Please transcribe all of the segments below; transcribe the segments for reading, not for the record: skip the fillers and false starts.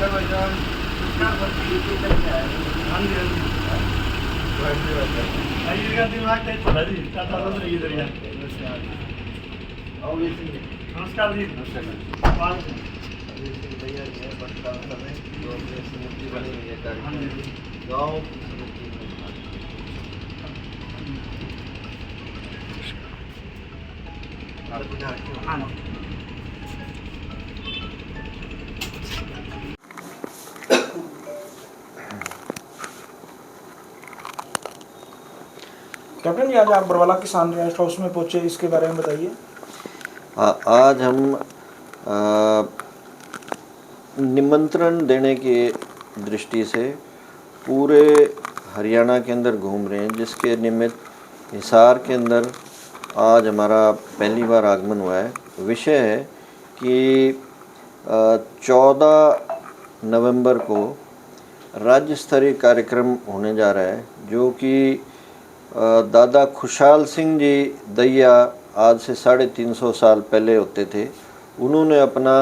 नमस्कार जी। गाँव कैप्टन जी, आज आप बरवाला किसान रेस्ट हाउस में पहुंचे, इसके बारे में बताइए। आज हम निमंत्रण देने की दृष्टि से पूरे हरियाणा के अंदर घूम रहे हैं, जिसके निमित्त हिसार के अंदर आज हमारा पहली बार आगमन हुआ है। विषय है कि 14 नवंबर को राज्य स्तरीय कार्यक्रम होने जा रहा है, जो कि दादा खुशहाल सिंह जी दैया आज से 350 साल पहले होते थे। उन्होंने अपना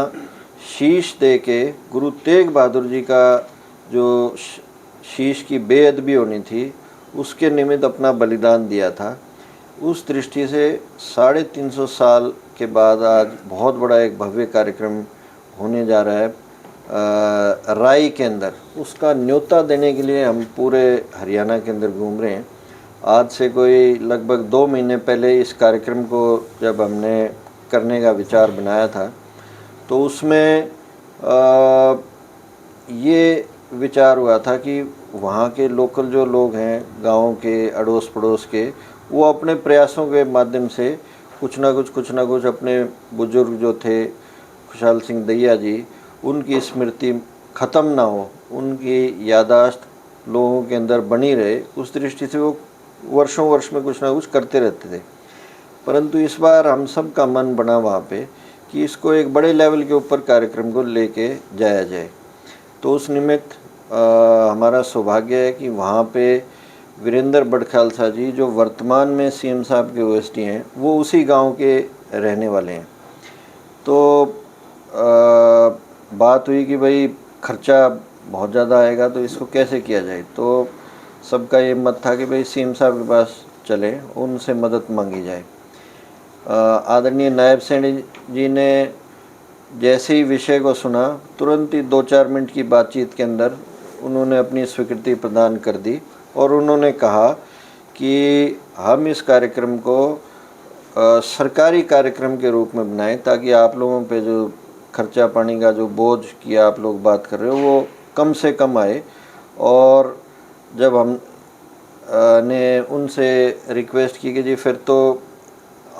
शीश दे के गुरु तेग बहादुर जी का जो शीश की बेअदबी होनी थी, उसके निमित्त अपना बलिदान दिया था। उस दृष्टि से 350 साल के बाद आज बहुत बड़ा एक भव्य कार्यक्रम होने जा रहा है राई के अंदर। उसका न्योता देने के लिए हम पूरे हरियाणा के अंदर घूम रहे हैं। आज से कोई लगभग 2 महीने पहले इस कार्यक्रम को जब हमने करने का विचार बनाया था, तो उसमें ये विचार हुआ था कि वहाँ के लोकल जो लोग हैं, गांव के अड़ोस पड़ोस के, वो अपने प्रयासों के माध्यम से कुछ ना कुछ अपने बुजुर्ग जो थे खुशहाल सिंह दैया जी, उनकी स्मृति ख़त्म ना हो, उनकी यादाश्त लोगों के अंदर बनी रहे। उस दृष्टि से वो वर्षों वर्ष में कुछ ना कुछ करते रहते थे। परंतु इस बार हम सब का मन बना वहाँ पे कि इसको एक बड़े लेवल के ऊपर कार्यक्रम को लेके जाया जाए। तो उस निमित्त हमारा सौभाग्य है कि वहाँ पे वीरेंद्र बड़खालसा जी, जो वर्तमान में सीएम साहब के ओएसडी हैं, वो उसी गांव के रहने वाले हैं। तो बात हुई कि भाई खर्चा बहुत ज़्यादा आएगा, तो इसको कैसे किया जाए। तो सबका ये मत था कि भाई सीएम साहब के पास चलें, उनसे मदद मांगी जाए। आदरणीय नायब सैनी जी ने जैसे ही विषय को सुना, तुरंत ही 2-4 मिनट की बातचीत के अंदर उन्होंने अपनी स्वीकृति प्रदान कर दी और उन्होंने कहा कि हम इस कार्यक्रम को सरकारी कार्यक्रम के रूप में बनाएं, ताकि आप लोगों पे जो खर्चा पानी का जो बोझ की आप लोग बात कर रहे हो, वो कम से कम आए। और जब हम ने उनसे रिक्वेस्ट की कि जी फिर तो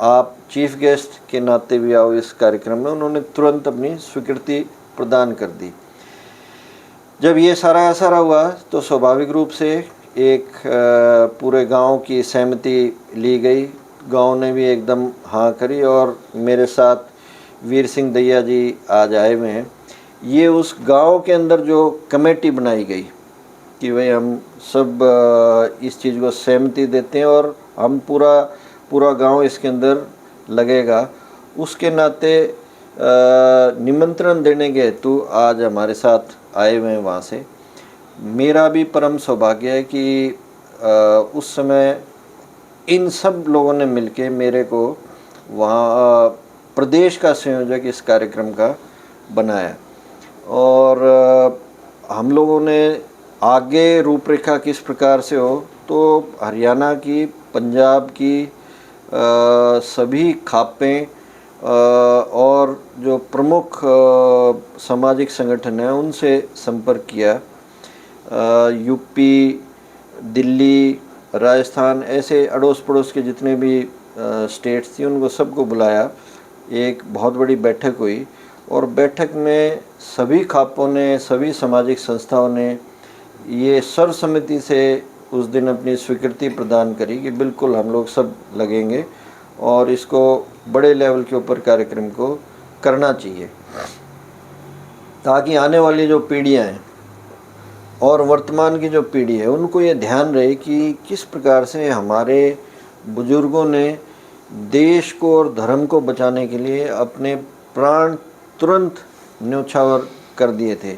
आप चीफ गेस्ट के नाते भी आओ इस कार्यक्रम में, उन्होंने तुरंत अपनी स्वीकृति प्रदान कर दी। जब ये सारा हुआ तो स्वाभाविक रूप से एक पूरे गांव की सहमति ली गई। गांव ने भी एकदम हाँ करी और मेरे साथ वीर सिंह दैया जी आज आए हुए हैं। ये उस गांव के अंदर जो कमेटी बनाई गई कि भाई हम सब इस चीज़ को सहमति देते हैं और हम पूरा गांव इसके अंदर लगेगा, उसके नाते निमंत्रण देने के हेतु आज हमारे साथ आए हुए हैं वहाँ से। मेरा भी परम सौभाग्य है कि उस समय इन सब लोगों ने मिलके मेरे को वहाँ प्रदेश का संयोजक इस कार्यक्रम का बनाया। और हम लोगों ने आगे रूपरेखा किस प्रकार से हो, तो हरियाणा की, पंजाब की सभी खापें और जो प्रमुख सामाजिक संगठन हैं उनसे संपर्क किया। यूपी, दिल्ली, राजस्थान, ऐसे अड़ोस पड़ोस के जितने भी स्टेट्स थी, उनको सबको बुलाया। एक बहुत बड़ी बैठक हुई और बैठक में सभी खापों ने, सभी सामाजिक संस्थाओं ने ये सर्वसम्मति से उस दिन अपनी स्वीकृति प्रदान करी कि बिल्कुल हम लोग सब लगेंगे और इसको बड़े लेवल के ऊपर कार्यक्रम को करना चाहिए, ताकि आने वाली जो पीढ़ियाँ हैं और वर्तमान की जो पीढ़ी है, उनको ये ध्यान रहे कि किस प्रकार से हमारे बुजुर्गों ने देश को और धर्म को बचाने के लिए अपने प्राण तुरंत न्योछावर कर दिए थे।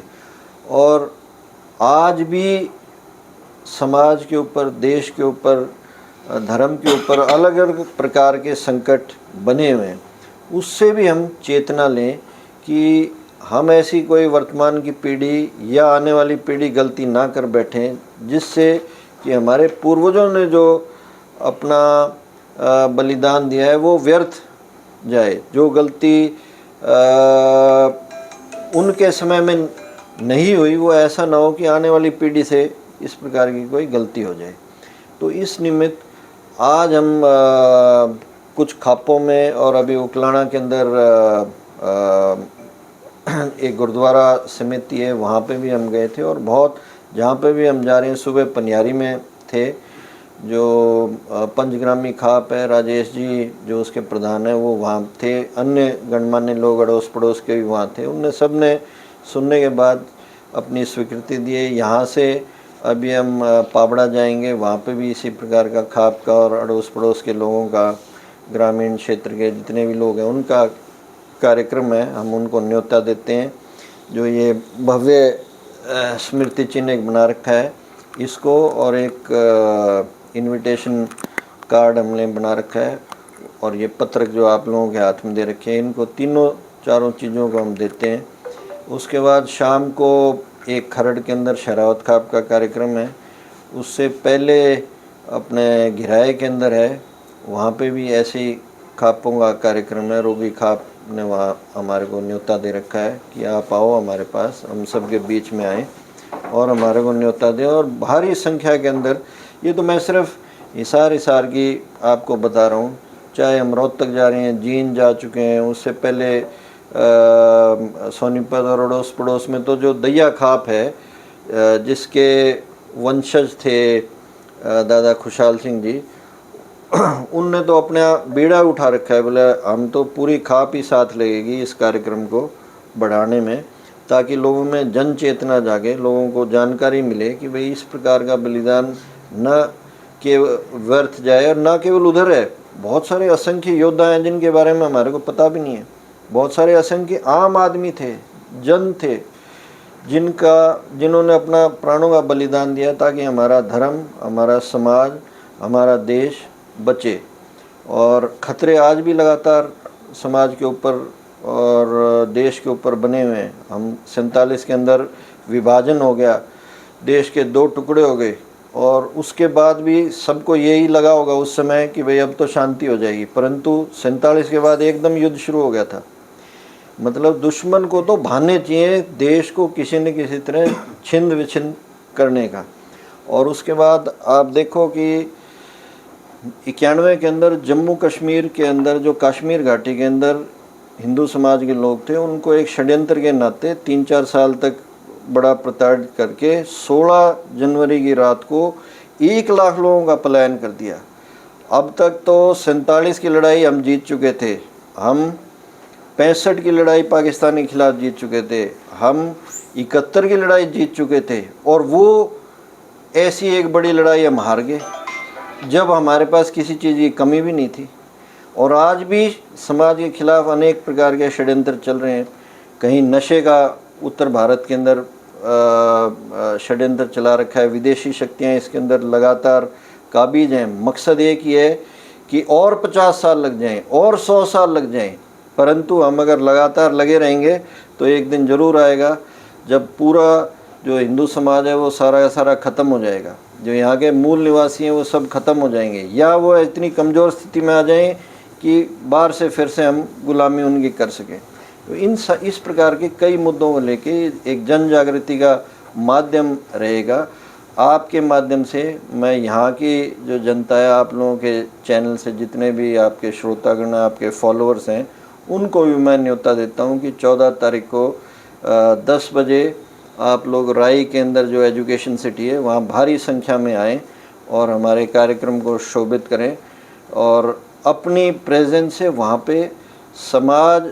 और आज भी समाज के ऊपर, देश के ऊपर, धर्म के ऊपर अलग अलग प्रकार के संकट बने हुए हैं, उससे भी हम चेतना लें कि हम ऐसी कोई वर्तमान की पीढ़ी या आने वाली पीढ़ी गलती ना कर बैठें, जिससे कि हमारे पूर्वजों ने जो अपना बलिदान दिया है वो व्यर्थ जाए। जो गलती उनके समय में नहीं हुई, वो ऐसा ना हो कि आने वाली पीढ़ी से इस प्रकार की कोई गलती हो जाए। तो इस निमित्त आज हम कुछ खापों में और अभी उकलाना के अंदर एक गुरुद्वारा समिति है, वहाँ पे भी हम गए थे। और बहुत जहाँ पे भी हम जा रहे हैं, सुबह पनियारी में थे, जो पंचग्रामी खाप है, राजेश जी जो उसके प्रधान हैं वो वहाँ थे, अन्य गणमान्य लोग अड़ोस पड़ोस के भी वहाँ थे। उनने सब ने सुनने के बाद अपनी स्वीकृति दी है। यहाँ से अभी हम पाबड़ा जाएंगे, वहाँ पे भी इसी प्रकार का खाप का और अड़ोस पड़ोस के लोगों का, ग्रामीण क्षेत्र के जितने भी लोग हैं उनका कार्यक्रम है। हम उनको न्योता देते हैं। जो ये भव्य स्मृति चिन्ह एक बना रखा है इसको, और एक इनविटेशन कार्ड हमने बना रखा है, और ये पत्रक जो आप लोगों के हाथ में दे रखे हैं, इनको तीनों चारों चीज़ों को हम देते हैं। उसके बाद शाम को एक खरड़ के अंदर शरावत खाप का कार्यक्रम है। उससे पहले अपने घिराए के अंदर है, वहाँ पे भी ऐसे ही खापों का कार्यक्रम है। रोगी खाप ने वहाँ हमारे को न्योता दे रखा है कि आप आओ हमारे पास, हम सबके बीच में आए और हमारे को न्योता दें। और भारी संख्या के अंदर, ये तो मैं सिर्फ हिसार की आपको बता रहा हूँ, चाहे हम रोहतक जा रहे हैं, जींद जा चुके हैं, उससे पहले सोनीपत और अड़ोस पड़ोस में तो जो दैया खाप है, जिसके वंशज थे दादा खुशहाल सिंह जी, उनने तो अपना बीड़ा उठा रखा है, बोले हम तो पूरी खाप ही साथ लगेगी इस कार्यक्रम को बढ़ाने में, ताकि लोगों में जन चेतना जागे, लोगों को जानकारी मिले कि भाई इस प्रकार का बलिदान न केवल व्यर्थ जाए। और न केवल उधर है, बहुत सारे असंख्य योद्धा हैं जिनके बारे में हमारे को पता भी नहीं है। बहुत सारे असंख्य आम आदमी थे, जन थे, जिन्होंने अपना प्राणों का बलिदान दिया ताकि हमारा धर्म, हमारा समाज, हमारा देश बचे। और खतरे आज भी लगातार समाज के ऊपर और देश के ऊपर बने हुए हैं। हम 47 के अंदर विभाजन हो गया, देश के 2 टुकड़े हो गए, और उसके बाद भी सबको यही लगा होगा उस समय कि भाई अब तो शांति हो जाएगी, परंतु 47 के बाद एकदम युद्ध शुरू हो गया था। मतलब दुश्मन को तो भाने चाहिए देश को किसी न किसी तरह छिंद विछिन्न करने का। और उसके बाद आप देखो कि 91 के अंदर जम्मू कश्मीर के अंदर, जो कश्मीर घाटी के अंदर हिंदू समाज के लोग थे, उनको एक षड्यंत्र के नाते 3-4 साल तक बड़ा प्रताड़ित करके 16 जनवरी की रात को 1 लाख लोगों का पलायन कर दिया। अब तक तो 47 की लड़ाई हम जीत चुके थे, हम 65 की लड़ाई पाकिस्तान के खिलाफ जीत चुके थे, हम 71 की लड़ाई जीत चुके थे, और वो ऐसी एक बड़ी लड़ाई हम हार गए जब हमारे पास किसी चीज़ की कमी भी नहीं थी। और आज भी समाज के खिलाफ अनेक प्रकार के षड्यंत्र चल रहे हैं। कहीं नशे का उत्तर भारत के अंदर षड्यंत्र चला रखा है, विदेशी शक्तियां इसके अंदर लगातार काबिज हैं। मकसद एक ही है कि और 50 साल लग जाएं और 100 साल लग जाएं, परंतु हम अगर लगातार लगे रहेंगे तो एक दिन ज़रूर आएगा जब पूरा जो हिंदू समाज है वो सारा का सारा ख़त्म हो जाएगा। जो यहाँ के मूल निवासी हैं वो सब ख़त्म हो जाएंगे, या वो इतनी कमज़ोर स्थिति में आ जाएं कि बाहर से फिर से हम गुलामी उनकी कर सकें। तो इस प्रकार के कई मुद्दों को लेके एक जन जागृति का माध्यम रहेगा। आपके माध्यम से मैं यहाँ की जो जनता है, आप लोगों के चैनल से जितने भी आपके श्रोतागण, आपके फॉलोअर्स हैं, उनको भी मैं न्योता देता हूँ कि 14 तारीख को 10 बजे आप लोग राई के अंदर जो एजुकेशन सिटी है वहाँ भारी संख्या में आएँ और हमारे कार्यक्रम को शोभित करें, और अपनी प्रेजेंस से वहाँ पे समाज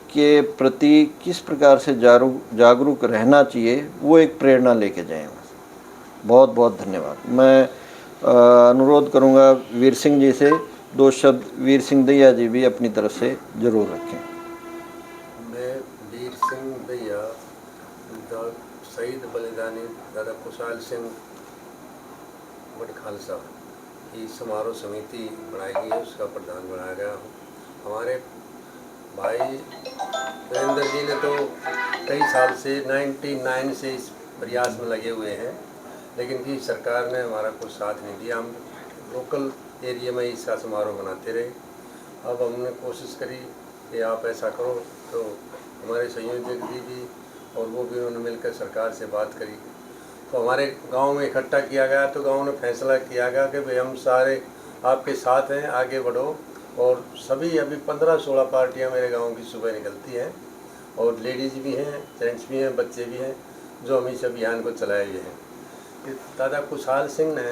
के प्रति किस प्रकार से जागरूक रहना चाहिए वो एक प्रेरणा लेके जाएं। बहुत बहुत धन्यवाद। मैं अनुरोध करूँगा वीर सिंह जी से 2 शब्द वीर सिंह दैया जी भी अपनी तरफ से ज़रूर रखें। मैं वीर सिंह दैया शहीद बलिदानी दादा खुशहाल सिंह बट खालसा की समारोह समिति बनाई गई है, उसका प्रधान बनाया गया हूँ। हमारे भाई वीरेंद्र जी ने तो कई साल से 99 से इस प्रयास में लगे हुए हैं, लेकिन कि सरकार ने हमारा कुछ साथ नहीं दिया। हम लोकल एरिया में इसका समारोह मनाते रहे। अब हमने कोशिश करी कि आप ऐसा करो, तो हमारे संयोजक जी भी और वो भी उन्होंने मिलकर सरकार से बात करी, तो हमारे गांव में इकट्ठा किया गया। तो गांव ने फैसला किया गया कि भाई हम सारे आपके साथ हैं, आगे बढ़ो। और सभी अभी 15-16 पार्टियां मेरे गांव की सुबह निकलती हैं, और लेडीज़ भी हैं, जेंट्स भी हैं, बच्चे भी हैं, जो हम इस अभियान को चलाए हुए हैं। कि दादा खुशहाल सिंह ने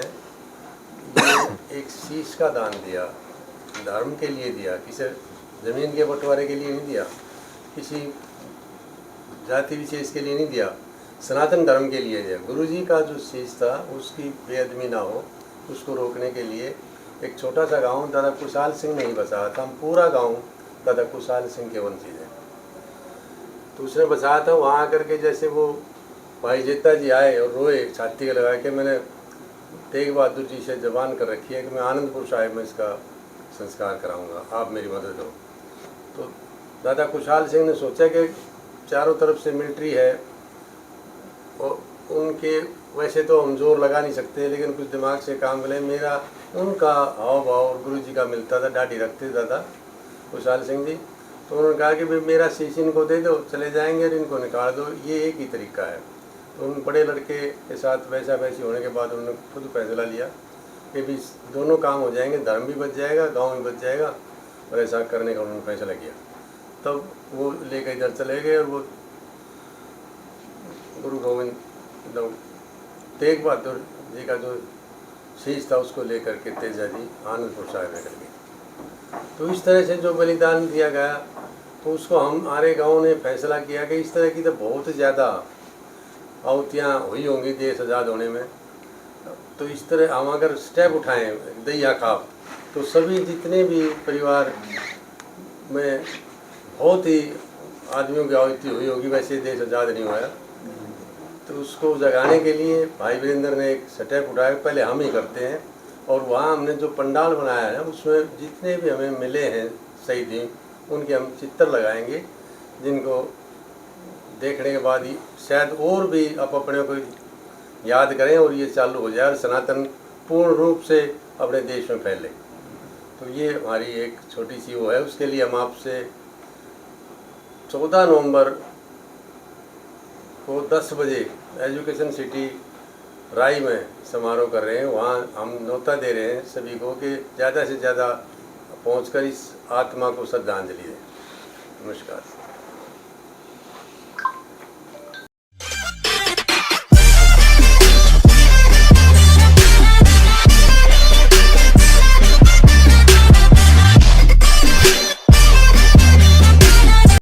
ये एक शीश का दान दिया, धर्म के लिए दिया, किसी ज़मीन के बंटवारे के लिए नहीं दिया, किसी जाति विशेष के लिए नहीं दिया, सनातन धर्म के लिए दिया। गुरु जी का जो शीश था उसकी बेअदबी ना हो, उसको रोकने के लिए एक छोटा सा गांव दादा खुशहाल सिंह ने ही बसाया था। हम पूरा गांव दादा खुशहाल सिंह के वंशी हैं। तो उसने बसाया था। वहाँ आकर के जैसे वो भाई जेता जी आए और रोए, छाती लगा के, मैंने तेग बहादुर जी से जबान कर रखी है कि मैं आनंदपुर साहिब में इसका संस्कार कराऊंगा, आप मेरी मदद करो। तो दादा खुशहाल सिंह ने सोचा कि चारों तरफ से मिलिट्री है और उनके वैसे तो हम जोर लगा नहीं सकते, लेकिन कुछ दिमाग से काम ले। मेरा उनका हाव भाव और गुरु जी का मिलता था, दाढ़ी रखते दादा खुशहाल सिंह जी। तो उन्होंने कहा कि भाई मेरा शीश इनको दे दो, चले जाएंगे और इनको निकाल दो, ये एक ही तरीका है। तो उन बड़े लड़के के साथ वैसा वैसी होने के बाद उन्होंने खुद फैसला लिया कि भी दोनों काम हो जाएंगे, धर्म भी बच जाएगा, गाँव भी बच जाएगा, और ऐसा करने का उन्होंने फैसला किया। तब वो लेकर इधर चले गए और वो गुरु गोविंद तेग बहादुर जी का जो शीश था उसको लेकर के तेजा जी आनंदपुर साहिब में चल गए। तो इस तरह से जो बलिदान दिया गया, तो उसको हम हमारे गांव ने फैसला किया कि इस तरह की तो बहुत ज़्यादा आहुतियाँ हुई होंगी देश आज़ाद होने में। तो इस तरह हम अगर स्टेप उठाएँ दहिया खाप, तो सभी जितने भी परिवार में बहुत ही आदमियों की आहुति हुई होगी, वैसे देश आज़ाद नहीं हुआ। तो उसको जगाने के लिए भाई वीरेंद्र ने एक स्टेप उठाया, पहले हम ही करते हैं। और वहाँ हमने जो पंडाल बनाया है उसमें जितने भी हमें मिले हैं शहीद, उनके हम चित्र लगाएंगे, जिनको देखने के बाद ही शायद और भी आप अपने को याद करें और ये चालू हो जाए और सनातन पूर्ण रूप से अपने देश में फैले। तो ये हमारी एक छोटी सी वो है। उसके लिए हम आपसे 14 नवंबर को 10 बजे एजुकेशन सिटी राई में समारोह कर रहे हैं। वहाँ हम न्योता दे रहे हैं सभी को कि ज़्यादा से ज़्यादा पहुँचकर इस आत्मा को श्रद्धांजलि दें। नमस्कार।